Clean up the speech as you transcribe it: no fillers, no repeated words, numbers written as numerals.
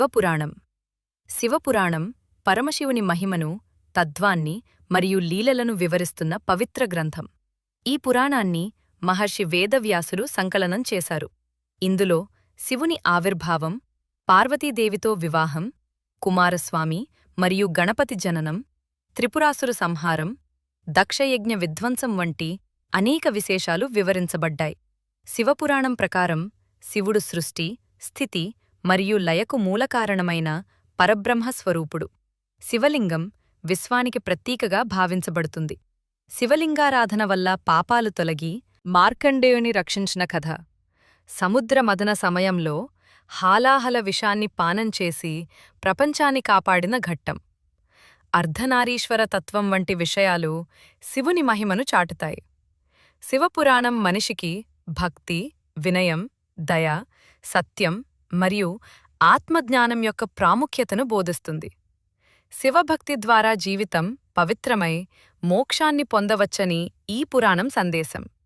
శివపురాణం శివపురాణం పరమశివుని మహిమను, తత్వాన్ని మరియు లీలలను వివరిస్తున్న పవిత్ర గ్రంథం. ఈ పురాణాన్ని మహర్షి వేదవ్యాసులు సంకలనం చేశారు. ఇందులో శివుని ఆవిర్భావం, పార్వతీదేవితో వివాహం, కుమారస్వామి మరియు గణపతి జననం, త్రిపురాసురు సంహారం, దక్షయజ్ఞ విధ్వంసం వంటి అనేక విశేషాలు వివరించబడ్డాయి. శివపురాణం ప్రకారం శివుడు సృష్టి, స్థితి మరియు లయకు మూలకారణమైన పరబ్రహ్మస్వరూపుడు. శివలింగం విశ్వానికి ప్రతీకగా భావించబడుతుంది. శివలింగారాధన వల్ల పాపాలు తొలగి మార్కండేయుని రక్షించిన కథ. సముద్ర మథన సమయంలో హాలాహల విషాన్ని పానం చేసి ప్రపంచాన్ని కాపాడిన ఘట్టం. అర్ధనారీశ్వర తత్వం వంటి విషయాలు శివుని మహిమను చాటుతాయి. శివపురాణం మనిషికి భక్తి, వినయం, దయ, సత్యం మరియు ఆత్మజ్ఞానం యొక్క ప్రాముఖ్యతను బోధిస్తుంది. శివభక్తి ద్వారా జీవితం పవిత్రమై మోక్షాన్ని పొందవచ్చని ఈ పురాణం సందేశం.